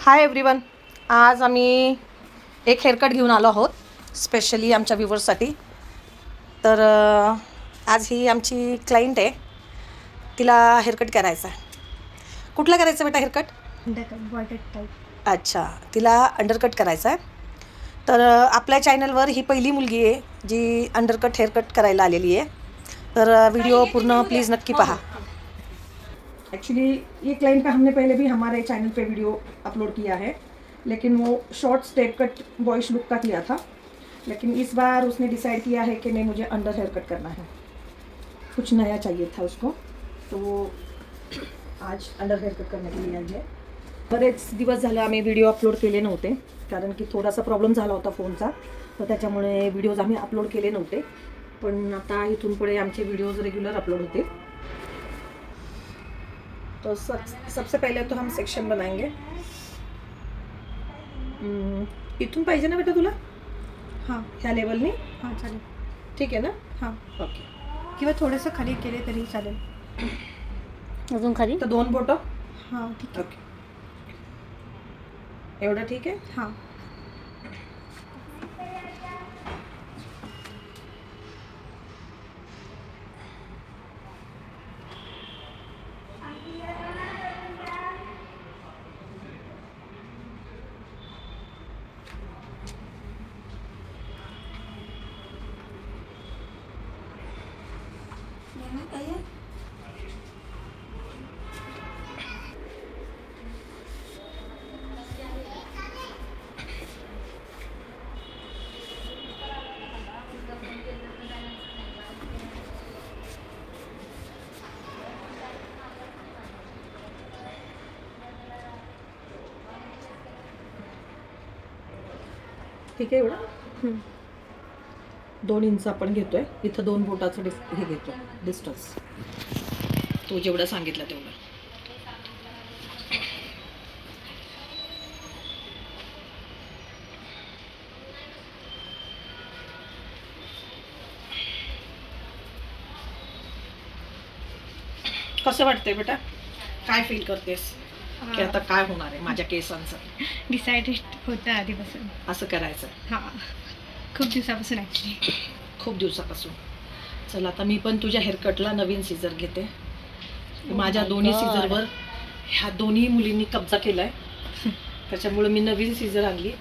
Hi everyone, आज आम्ही एक हेअरकट घेऊन आलो आहोत स्पेशली आमच्या व्ह्यूवर्ससाठी. तर आज ही आमची क्लायंट आहे, तिला हेअरकट करायचा आहे. कुठला करायचा बेटा हेअरकट? Undercut type. अच्छा, तिला अंडरकट करायचा आहे. तर आपल्या चॅनलवर ही पहिली मुलगी आहे जी अंडरकट हेअरकट करायला आलेली आहे. तर वीडियो पूर्ण प्लीज़ नक्की पहा. एक्चुअली ये क्लाइंट का हमने पहले भी हमारे चैनल पे वीडियो अपलोड किया है, लेकिन वो short step cut boyish look का किया था. लेकिन इस बार उसने डिसाइड किया है कि नहीं, मुझे अंडर हेयर कट करना है, कुछ नया चाहिए था उसको. तो वो आज अंडर हेयर कट करने के लिए आई है. बरेच दिवस झाले आम्ही व्हिडिओ अपलोड केले नव्हते, कारण की थोडासा प्रॉब्लेम झाला होता फोनचा, तर त्याच्यामुळे व्हिडिओज आम्ही अपलोड केले नव्हते. पण आता इथून पुढे आमचे व्हिडिओज रेग्युलर अपलोड होते. तो सबसे पहले तो हम सेक्शन बनाएंगे. इथून पाहिजे ना बेटा तुला? हां ह्या लेवलनी? हां चालेल. ठीक आहे ना? हां, ओके. किंवा थोडंसं खाली केले तरी चालेल. अजून खाली तर 2 बोटं. हां ठीक आहे. ओके, एवढं ठीक आहे. हां ठीक आहे एवढं. 2 इंच आपण घेतोय. इथं 2 बोटाचं हे घेतो डिस्टन्स. तो जेवढं सांगितलं तेवढं. कसं वाटतंय बेटा? काय फील करतेस की आता काय होणार आहे माझ्या केसांचं? डिसाइडेड होतं आधीपासून. असं करायचं हां, खूप दिवसापासून ॲक्च्युली. खूप दिवसापासून. चल आता मी पण तुझ्या हेअरकटला नवीन सीझर घेते. माझ्या दोन्ही सीझरवर ह्या दोन्ही मुलींनी कब्जा केलाय, त्याच्यामुळे मी नवीन सीझर आणली.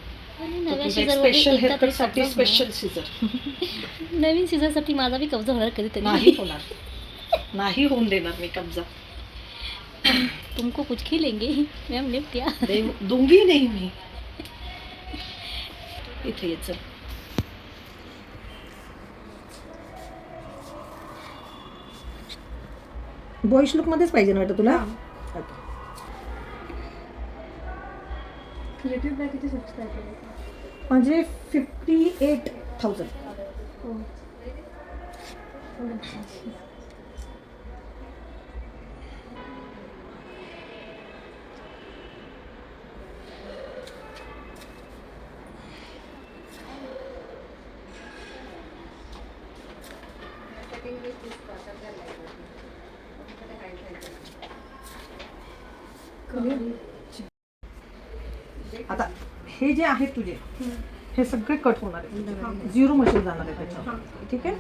स्पेशल हेअरकटसाठी स्पेशल सीझर. नवीन सीझनसाठी माझा बी कब्जा होणार कधीतरी. नाही होणार, नाही होऊन देणार मी कब्जा. तुमको कुछ खिलेंगे मैम, लिफ्ट या. दूंगी नाही मी. इथे ये चल. बॉयश लुक मध्येच पाहिजे ना वाटतं तुला? ओके. क्रिएटिव्ह बॅग किती स्वस्त आहे? म्हणजे 58,000. आता हे जे आहेत तुझे, हे सगळे कट होणार आहे. 0 मशीन जाणार आहे त्याच्यावर. ठीक आहे.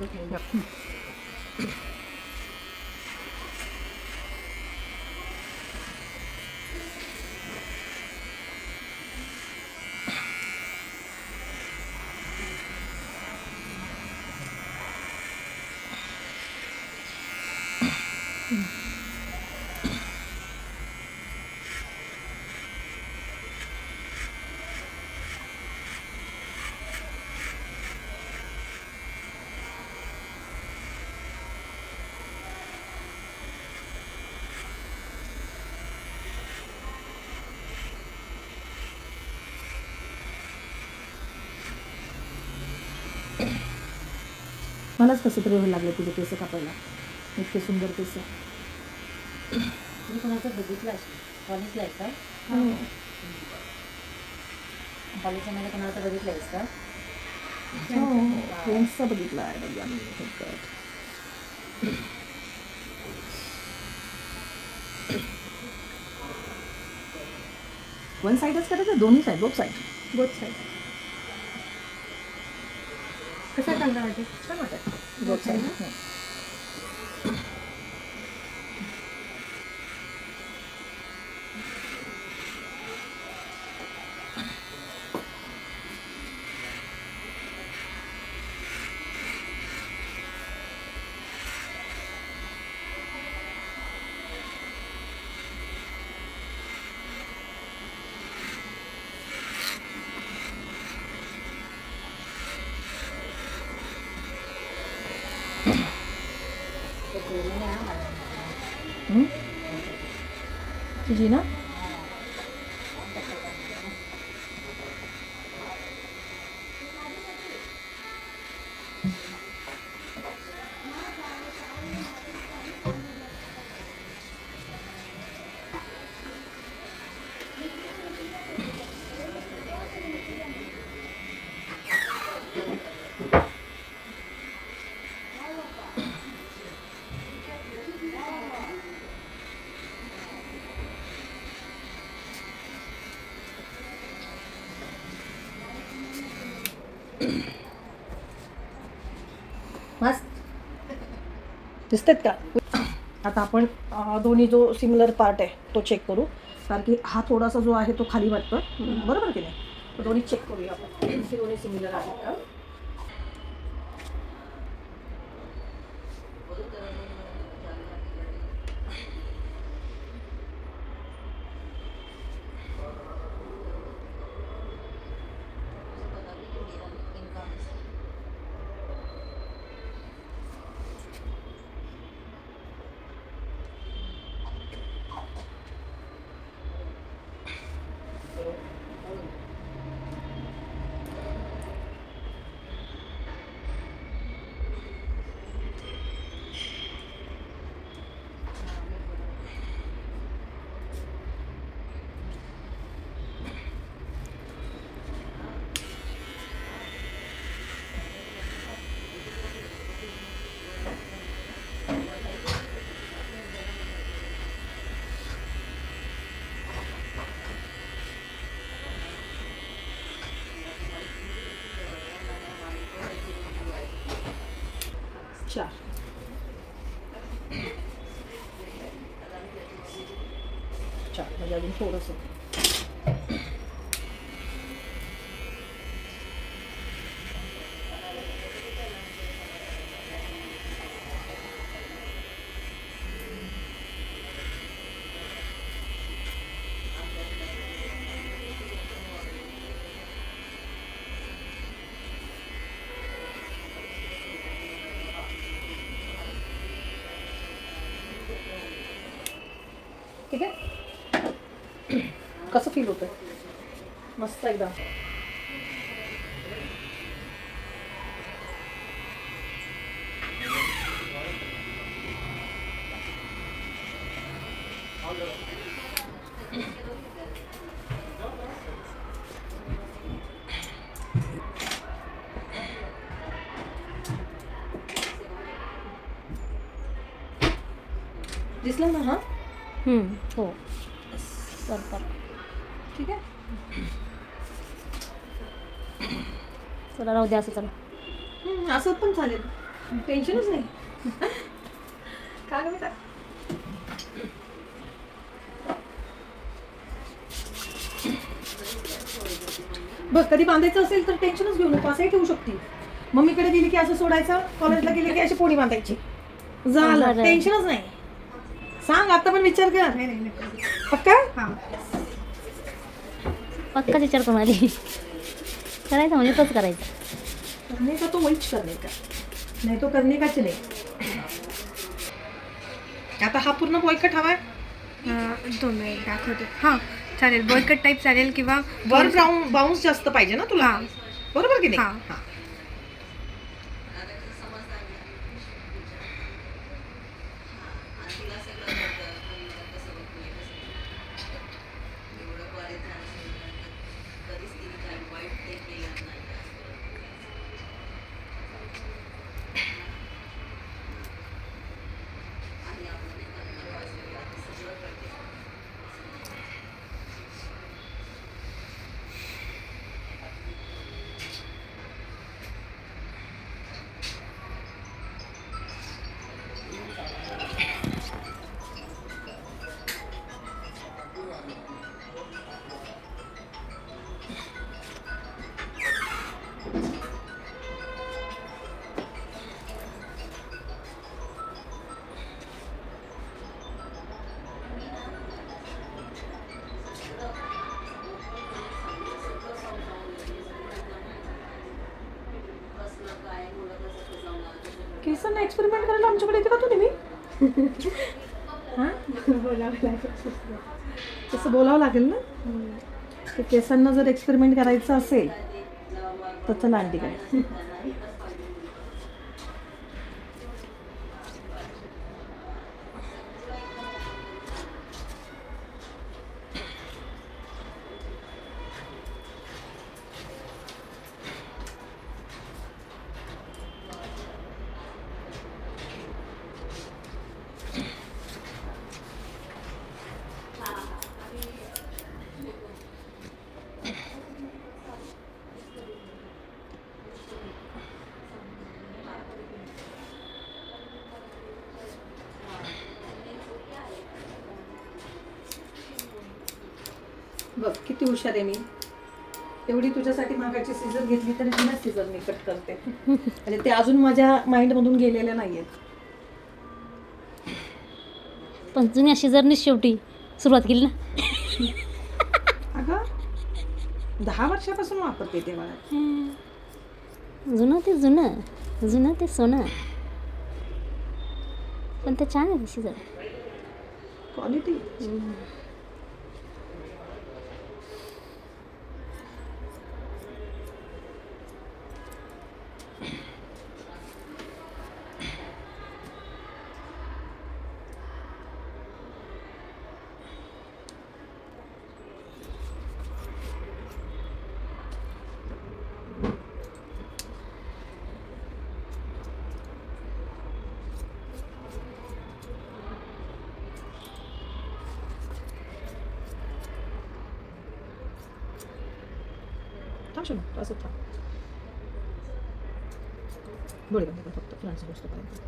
मलाच कसं तरी व्हायला लागलं तुझे केस कापायला. इतके सुंदर केस. तुम्ही कोणाचं बघितलं असेल कॉलेजला आहे का? कॉलेजमध्ये कोणाचं बघितलं आहेस का? फ्रेंड्सचा बघितला आहे. वन साईडच करायचं, दोन्ही side, both side. Both side. कसा चांगला वाटेल? छान वाटत बोथ साईड. तुझी ना मस्त दिसतात का? आता आपण दोन्ही जो सिमिलर पार्ट आहे तो चेक करू, कारण की हा थोडासा जो आहे तो खाली वाटतो, बरोबर की नाही? तो दोन्ही चेक करूया आपण, हे दोन्ही सिमिलर आहेत का. चार. चार म्हणजे अजून थोडंसं. ठीक आहे. कसं फील होतं? मस्त एकदम. दिसलं ना? हा हो बरोबर. ठीक आहे. चला राहू द्या असं. चला असं पण चालेल, टेन्शनच नाही. का गं बेटा? बघ, कधी बांधायचं असेल तर टेन्शनच घेऊ नको, असंही ठेवू शकते. मम्मीकडे गेली की असं सोडायचं, कॉलेजला गेली की अशी पोळी बांधायची, झालं, बरं. टेन्शनच नाही. सांग, आता पण विचार कर. नाही नाही पक्का? हां पक्काच विचार करून आली. करायचं म्हणजे तोच करायचं. करने का तो वहीच करने का, नाही तो करने काच नाही. आता हा पूर्ण बॉयकट हवाय. 2 मिनिट दाखवते. हां चालेल, बॉयकट टाईप चालेल किंवा वर बाउन्स जास्त पाहिजे ना तुला, हां बरोबर की नाही? हां. हां. केसांना एक्सपेरिमेंट करायला आमच्याकडे येते का तू नेहमी? हां बोलावं लागेल. तसं बोलावं लागेल ना. ते केसांना जर एक्सपेरिमेंट करायचं असेल तर चला आंटीकडे. बघ किती हुशार आहे मी. एवढी तुझ्यासाठी मागाची सीझर घेतली तरी जुन्या सीझर मी कट करते. म्हणजे ते अजून माझ्या माइंडमधून गेलेले नाही आहेत. पण जुन्या शेजारनीच शेवटी सुरुवात केली ना. अगं 10 वर्षापासून वापरते ते मला. जुनं ते जुनं, जुनं ते सोनं. पण ते छान आहे शेजार. क्वालिटी. थांब शोनू, असं थांब. डोळे बंद कर फक्त फुलांचा गोष्टपर्यंत.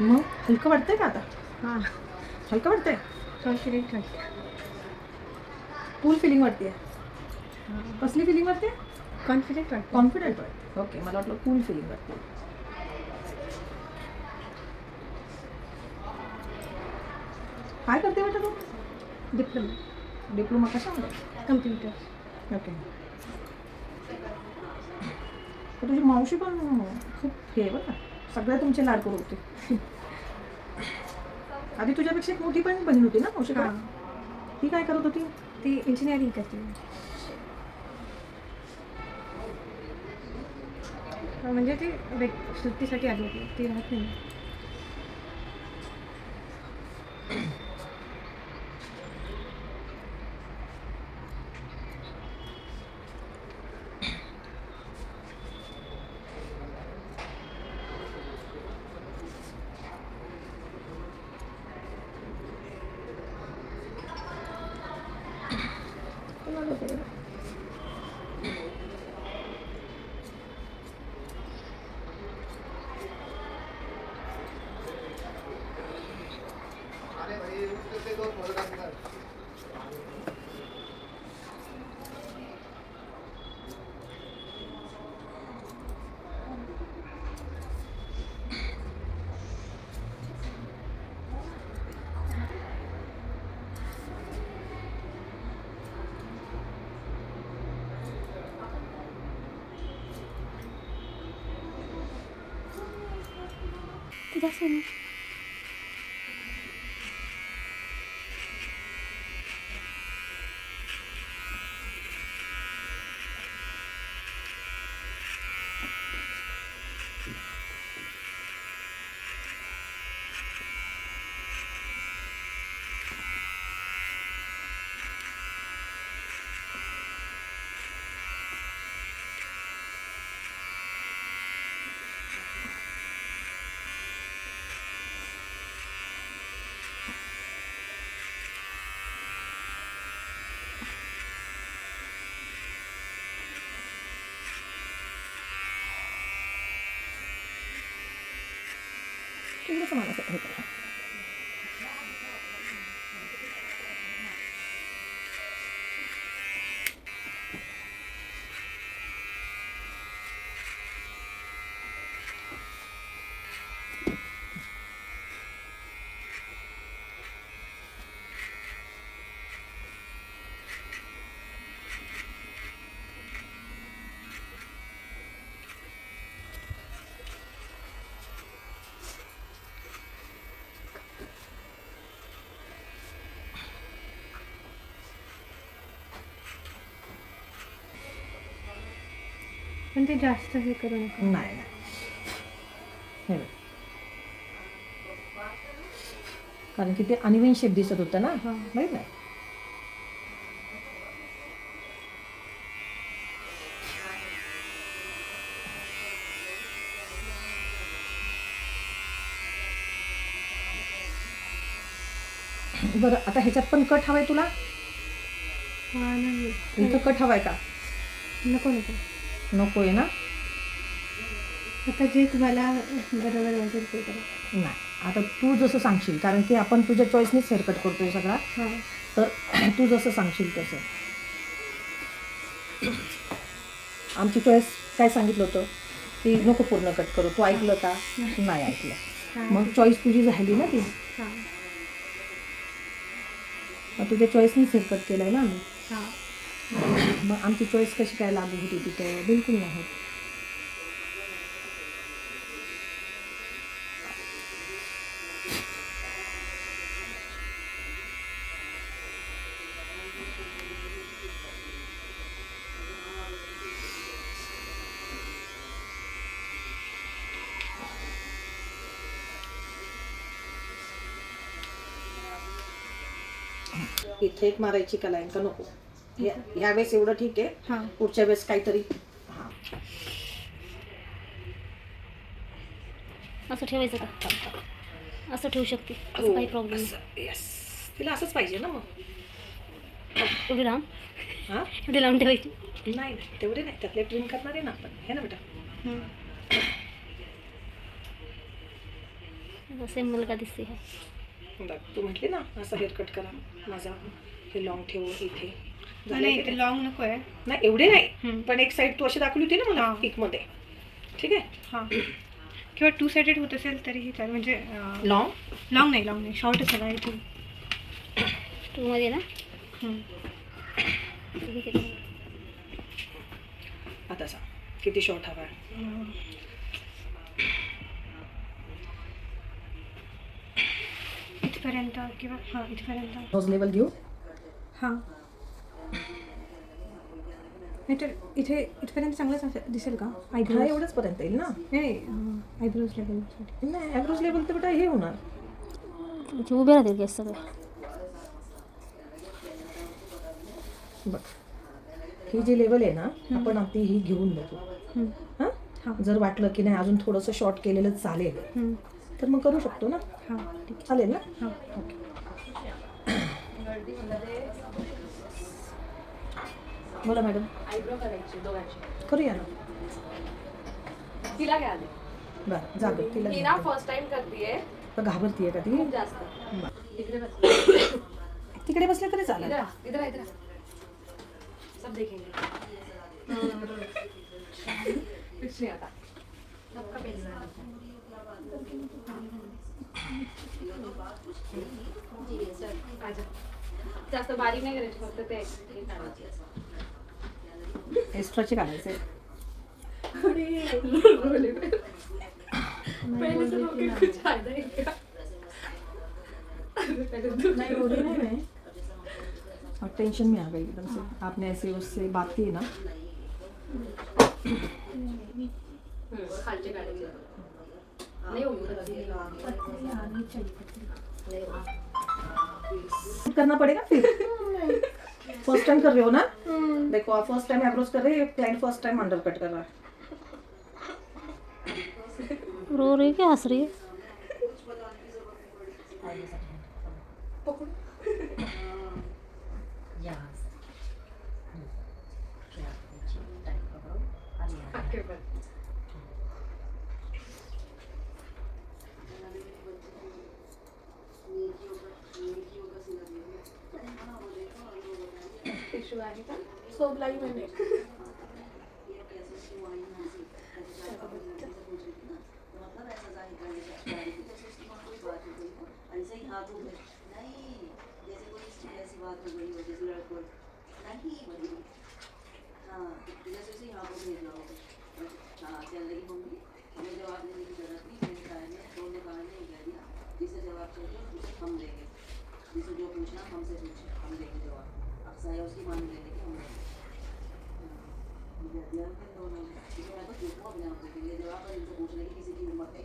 मग हलकं वाटतंय का आता? हां हलकं वाटतंय? कॉन्फिडेंट वाटते. कूल फिलिंग वाटते. कसली फिलिंग वाटते? कॉन्फिडेंट वाटते. कॉन्फिडंट वाटते. ओके, मला वाटलं कूल फिलिंग वाटते. काय करते बेटा तू? डिप्लोमा डिप्लोमा कशामध्ये? कम्प्युटर. ओके. तर तुझी मावशी पण खूप हे आहे बरं का, सगळ्या तुमचे लाड करू होते. आधी तुझ्यापेक्षा एक मोठी पण बहीण होती ना मावशी का? हां ती काय करत होती? ती इंजिनिअरिंग करते. म्हणजे ती सुट्टीसाठी आली होती, ती राहत नाही. असेल. थोडंसं मला असं हे करा. पण ते जास्त हे करू नका. नाही हे बघ. कारण की ते अनइव्हन शेप दिसत होतं ना, हां. माहीत नाही. बरं, आता ह्याच्यात पण कट हवाय तुला? हां नाही इथं कट हवाय का? नको नको. नको आहे ना? आता जे तुम्हाला बरोबर वाटेल ते करा. नाही, आता तू जसं सांगशील, कारण की आपण तुझ्या चॉईसनेच हेअरकट करतोय सगळा, हां तर तू जसं सांगशील तसं. आमची चॉईस काय सांगितलं होतं की नको पूर्ण कट करू. तू ऐकलं का? नाही ऐकलं. हां मग चॉईस तुझी झाली ना ती. हां मग तुझ्या चॉईसनीच हेअरकट केलं आहे ना आम्ही. हां. मग आमची चॉईस कशी काय लागू होती तिथं? बिलकुल नाही होत. इथे एक मारायची का लाईन का नको? ह्या वेळेस एवढं ठीक आहे. हां पुढच्या वेळेस काहीतरी. हां, असं ठेवायचं का? असं ठेवू शकते, असं काही प्रॉब्लेम नाही. येस, तिला असंच पाहिजे ना मग. एवढी लांब हां, एवढी लांब ठेवायची. नाही नाही तेवढे नाही, त्यातले ट्रिम करणार आहे ना आपण, है ना बेटा? सेम मुलगा दिसते है. बघ, तू म्हटली ना असं हेअरकट करा माझा, हे लॉंग ठेवू इथे. झालंय नाही की ते नाही? लॉंग नको आहे. नाही एवढे नाही, हम्म. पण एक साईड तू अशी दाखवली होती ना मला हां. पिकमध्ये. ठीक आहे. हां किंवा 2 साइडेड होत असेल तरीही चालेल. म्हणजे लॉंग लॉंग नाही शॉर्टच हवा आहे इथून. 2 मध्ये ना. ठीक आहे. आता सांग किती शॉर्ट हवा आहे? इथपर्यंत किंवा हां इथपर्यंत. नोज लेवल देऊ. हां नाही तर इथे इथपर्यंत चांगलंच दिसेल का? हा आयब्रोज एवढंच पर्यंत येईल ना. नाही आयब्रोज लेवलसाठी. नाही ॲव्हरेज लेवल तर बेटा हे होणार. म्हणजे उभे राहतील केस सगळे. बघ, ही जी लेवल आहे ना, आपण आता ही घेऊन बघू. हां, हां जर वाटलं की नाही अजून थोडंसं शॉर्ट केलेलं चालेल तर मग करू शकतो ना. हां ठीक आहे. चालेल ना? हां ओके. बोला मॅडम. आयब्रो करायची दोघांची. करूया ना. तिला काय आले? बरं जा गं, तिला ती ना फर्स्ट टाइम करतीये. तर घाबरतीये का ती? खूप जास्त. बरं. इकडे बस. तिकडे बसले तरी चालेल. इधर आ, इधर आ, इधर आ. सब देखेंगे. कुछ नहीं आता. सबका पेन जास्त बारीक नाही करायची, फक्त ते हे काढायची असं. एक्स्ट्राचे काढायचे. पहले से होके कुछ फायदा नहीं का नहीं रो रही ना मैं, और टेंशन में आ गई एकदम से, आपने ऐसे उससे बात की ना। खालचे गाडी नहीं होगी करना पड़ेगा फिर। फर्स्ट टाइम कर रहे हो ना? देखो आप फर्स्ट टाइम एब्रोज कर रहे हो, client first time under cut कर रहा है। रो रही है क्या हंस रही है? टिश्यू आहे का? सोप लाई मैंने जिसे जो पूछना हमसे पूछे, हम देंगे जवाब। अक्सर उसकी मान लेने की हम ध्यान के दोनों इसमें मैं तो देखूँ अपने आप को ये जवाब और इनसे पूछने की किसी की हिम्मत है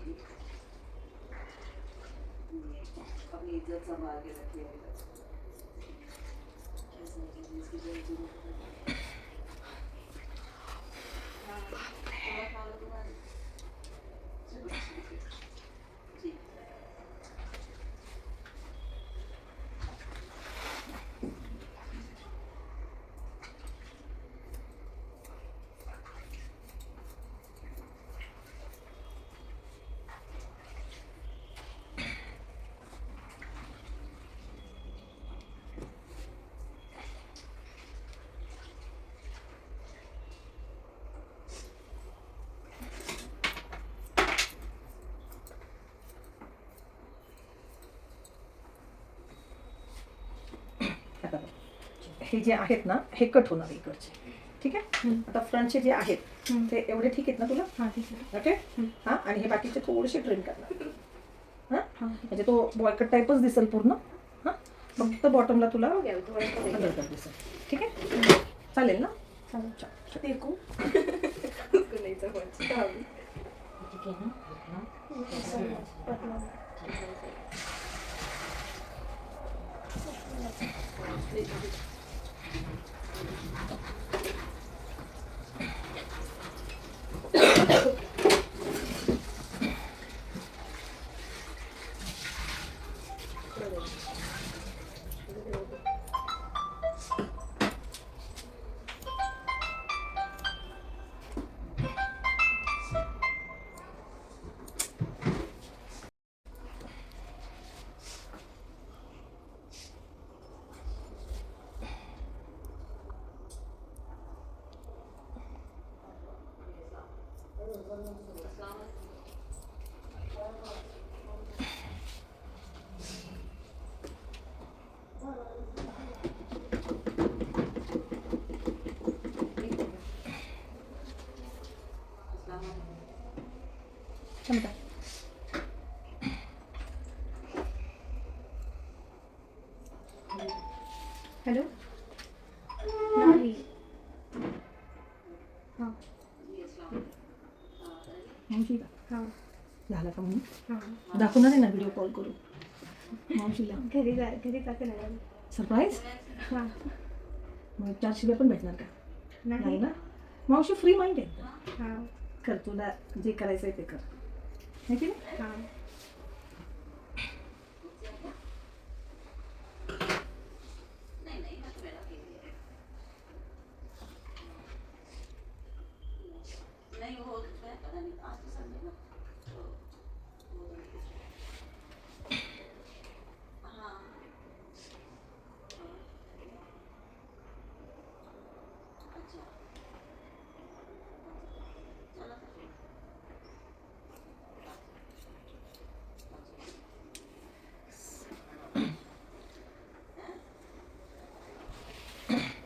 अपनी इज्जत संभाल के रखिए अभी तक। कैसे इसकी जरूरत जी। आता बघ. हे जे आहेत ना हे कट होणार इकडचे, ठीक आहे. आता फ्रंटचे जे आहेत ते एवढे ठीक आहेत ना तुला? हाँ ठीक है. ओके. हां, आणि हे बाकीचे थोडेसे ट्रिम करणार. हां, म्हणजे तो बॉयकट टाईपच दिसेल पूर्ण. हां, फक्त बॉटमला तुला अंडर कट दिसेल, ठीक आहे. चालेल ना? चालेल. देखो ठीक है ना? क्षमता. हेलो. नहीं. हाँ मावशी का? हाँ झाला का म्हणून हाँ. दाखवणार आहे ना व्हिडिओ कॉल करून मावशीला. घरी जाके लगा. सरप्राईज. हाँ मग 4 शिव्या पण भेटणार का? नाही नहीं. ना. मावशी फ्री माइंड आहे. हाँ कर, तुला जे करायचं आहे ते कर, है की नाही? हाँ. नहीं वो पता नहीं आज तो संडे ना हाँ अच्छा चलो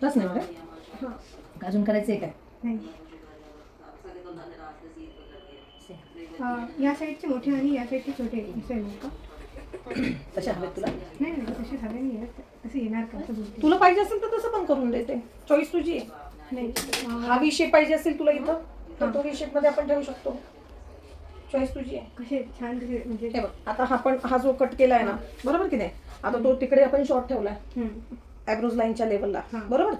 बस नाही बघा. हाँ अजून करायचं आहे काय? नहीं. सारे तो धनराज से सीट पकड़ के या साईडचे मोठे आणि या साईडचे छोटे असं येणार का? तसे हवेत तुला? नाही नाही तसे हवे नाही आहेत असं येणार का असं बोलते. तुला पाहिजे असेल तर तसं पण करून देते, चॉईस तुझी आहे. नाही हा व्ही शेप पाहिजे असेल तुला इथं तर तो व्ही शेप मध्ये आपण ठेवू शकतो, चॉईस तुझी आहे. कसे छान कसे म्हणजे हे बघ, आता हा जो कट केला आहे ना, बरोबर की नाही, आता तो तिकडे आपण शॉर्ट ठेवलाय ॲब्रोज लाईनच्या लेवलला, बरोबर.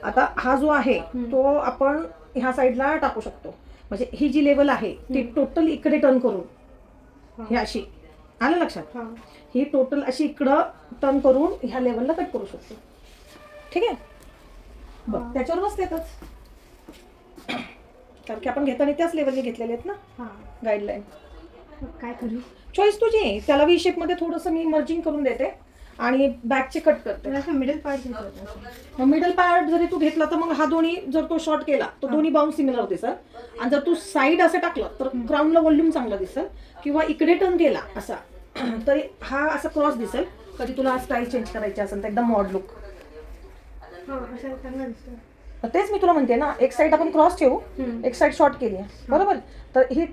आता हा जो आहे तो आपण ह्या साईडला टाकू शकतो, म्हणजे ही जी लेवल आहे ती टोटल इकडे टर्न करून ही अशी, आलं लक्षात, ही टोटल अशी इकडं टर्न करून ह्या लेवलला कट करू शकतो. ठीक आहे, बघ त्याच्यावर बसतेतच, कारण की आपण घेताना त्याच लेवलने घेतलेले आहेत ना गाईडलाईन. काय करू? चॉईस तुझी आहे. त्याला व्ही शेप मध्ये थोडंसं मी मर्जिंग करून देते आणि बॅकचे कट करते. तर असं मिडल पार्ट घ्यायचं. मिडल पार्ट जरी तू घेतला तर मग हा दोन्ही जर तो शॉर्ट केला तर दोन्ही बाउंड सिमिलर होते सर. आणि जर तू साईड असं टाकलं तर ग्राउंडला व्हॉल्यूम चांगला दिसेल, किंवा इकडे टर्न केला असा तरी हा असा क्रॉस दिसेल. कधी तुला स्टाईल चेंज करायची असेल तर एकदम मॉड लुक, असं चांगलं दिसतं. तेच मी तुला म्हणते ना, एक साईड आपण क्रॉस ठेवू, एक साईड शॉर्ट केली आहे, बरोबर. तर ही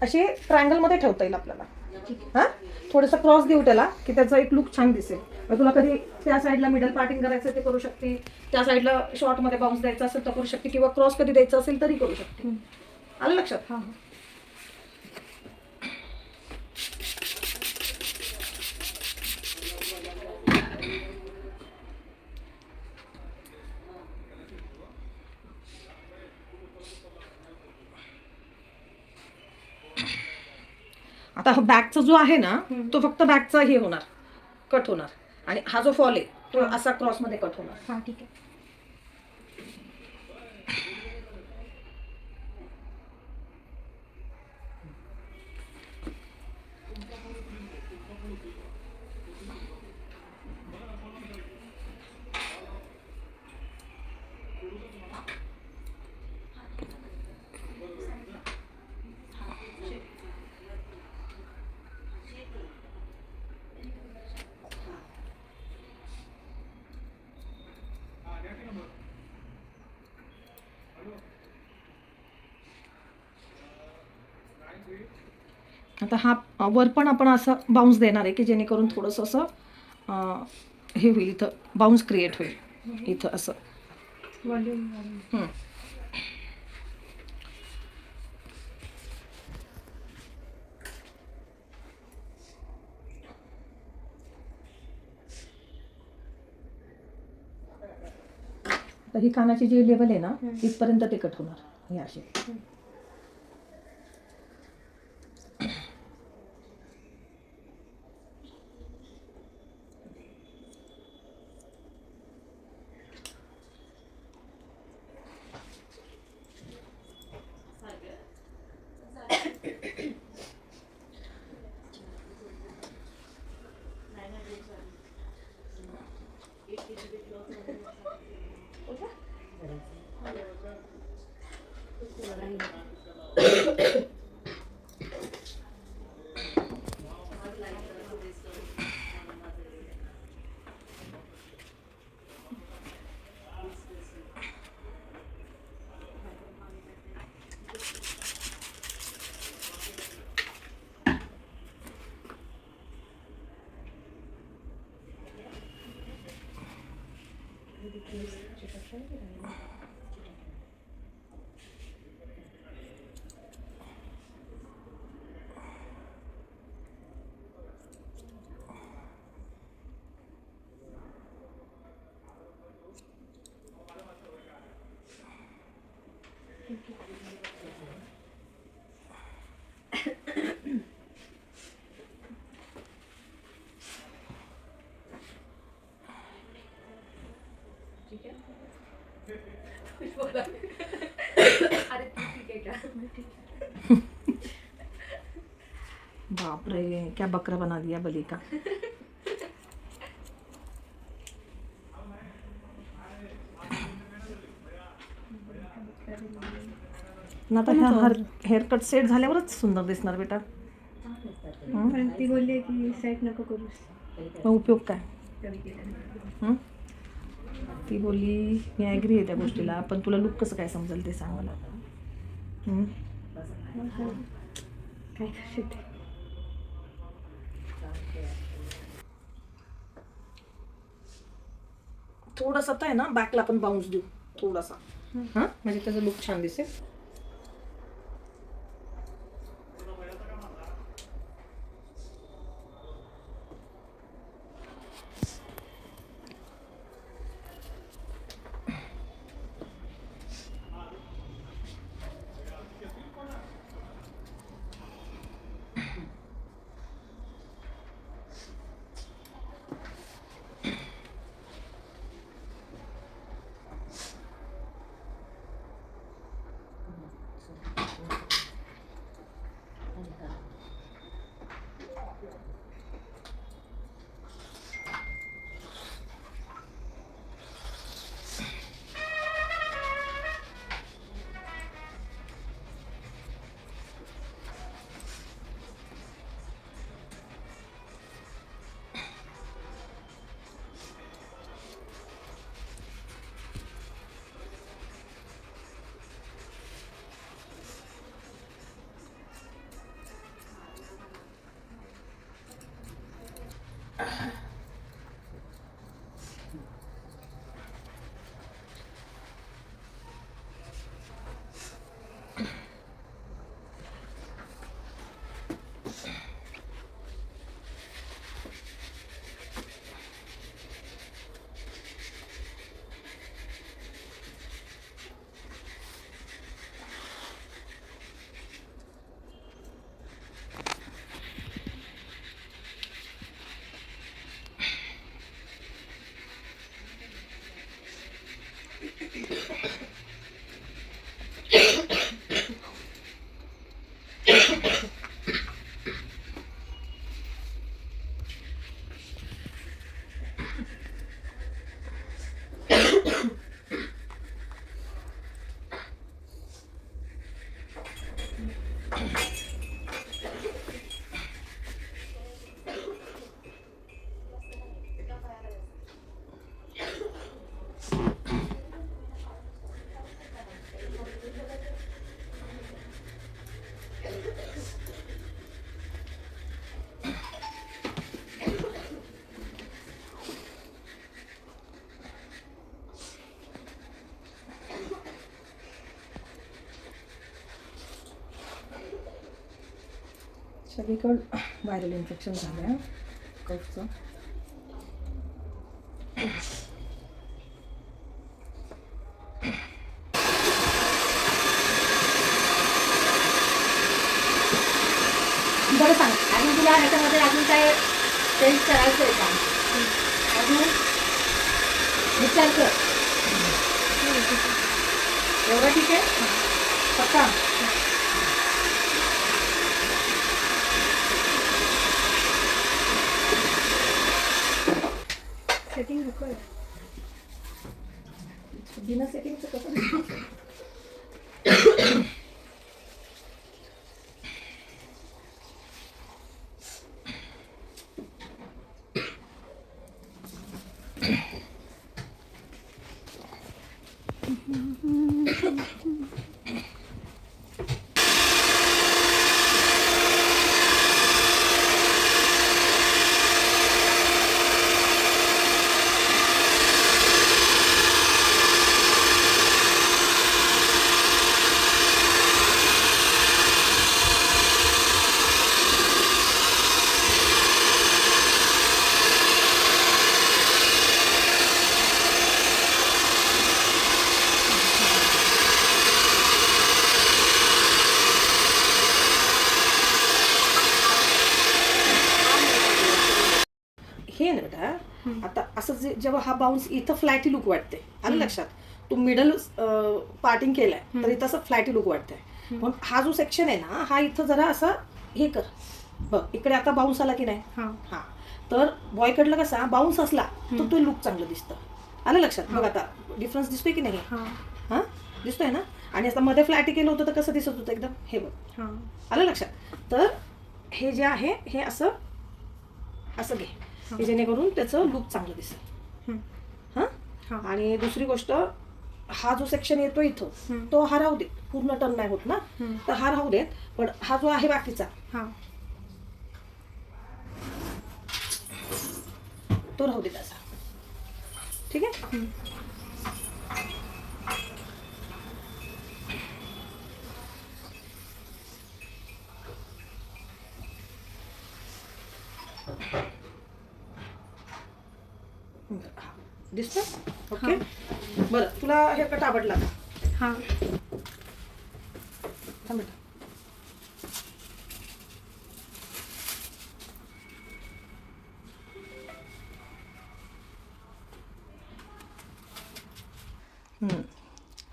अशी ट्रायंगल मध्ये ठेवता येईल आपल्याला. हा थोडंसं क्रॉस देऊ त्याला की त्याचा एक लुक छान दिसेल. मग तुला कधी त्या साईडला मिडल पार्टिंग करायचं ते करू शकते, त्या साईडला शॉर्ट मध्ये बाउन्स द्यायचा असेल तर करू शकते, किंवा क्रॉस कधी द्यायचा असेल तरी करू शकते. आलं लक्षात? आता हा बॅकचा जो आहे ना तो फक्त बॅकचा हे होणार, कट होणार, आणि हा जो फॉल आहे तो असा क्रॉस मध्ये कट होणार. ठीक आहे. आता हा वर पण आपण असं बाउन्स देणार आहे की जेणेकरून थोडंसं असं हे होईल, इथं बाउन्स क्रिएट होईल इथं असं. व्हॉल्यूम तर ही कानाची जी लेवल आहे ना इथपर्यंत ते कट होणार, हे असे. बाप रे, क्या बकरा बना दिया बली का. ना आता ह्या हेअरकट सेट झाल्यावरच सुंदर दिसणार बेटा. पण ती बोलली की सेट नको करू. मग उपयोग काय? ती बोलली मी ॲग्री आहे त्या गोष्टीला, पण तुला लुक कसं काय समजेल ते सांग मला. काय करते ते? थोडंसं आता आहे ना बॅकला आपण बाउन्स देऊ थोडासा, हां म्हणजे त्याचं लुक छान दिसेल. सगळीकडं व्हायरल इन्फेक्शन झालं आहे कफचं. बरं सांग, अजून तुला ह्याच्यामध्ये अजून काय चेंज करायचं आहे का? अजून विचार कर. एवढं ठीक आहे पक्का? सेटिंग नको बिना सेटिंगचं कसं दिसतं? हे ना बेटा, आता असं जेव्हा हा बाउन्स इथं फ्लॅटी लुक वाटते, आलं लक्षात? तू मिडल पार्टिंग केलाय तर इथं असं फ्लॅटी लुक वाटतंय. पण हा जो सेक्शन आहे ना, हा इथं जरा असा हे कर बघ, इकडे आता बाउन्स आला की नाही? हा, तर बॉयकडला कसा बाउन्स असला तर तो लुक चांगलं दिसतं, आलं लक्षात? बघ आता डिफरन्स दिसतोय की नाही? हा दिसतोय ना. आणि आता मध्ये फ्लॅटी केलं होतं तर कसं दिसत होतं एकदम, हे बघ, आलं लक्षात? तर हे जे आहे हे असं असं घे, हे जेणेकरून त्याचं लुक चांगलं दिसेल. हां. आणि दुसरी गोष्ट, हा जो सेक्शन येतो इथं तो हा राहू देत, पूर्ण टर्न नाही होत ना, तर हा राहू देत. पण हा जो आहे बाकीचा हां तो राहू देत असा. ठीक आहे. दिसतं ओके. बरं, तुला हेअरकट आवडला का? हां थांब बेटा.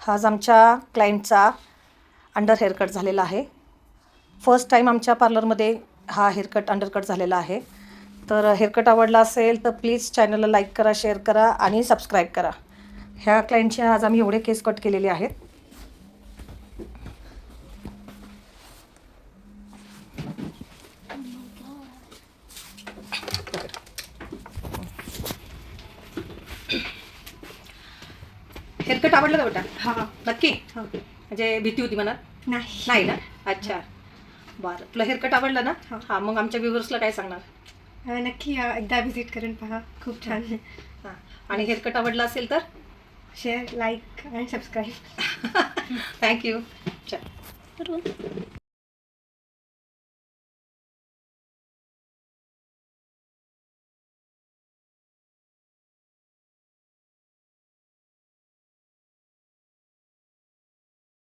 हा आज आमच्या क्लायंटचा अंडर हेअरकट झालेला आहे. फर्स्ट टाईम आमच्या पार्लरमध्ये हा हेअरकट अंडरकट झालेला आहे. तर हेअरकट आवडला असेल तर प्लीज चॅनलला लाईक करा, शेअर करा आणि सबस्क्राईब करा. ह्या क्लायंटचे आज आम्ही एवढे केस कट केलेले आहेत. हेअरकट आवडलं का बेटा? हां नक्की? हां म्हणजे भीती होती मनात? नाही नाही ना. अच्छा, बरं. तुला हेअरकट आवडलं ना? हो. हां, मग आमच्या व्ह्युअर्सला काय सांगणार? नक्की या, एकदा व्हिजिट करून पहा, खूप छान. हां, आणि हेअरकट आवडला असेल तर शेअर, लाईक आणि सबस्क्राईब. थँक्यू. चल.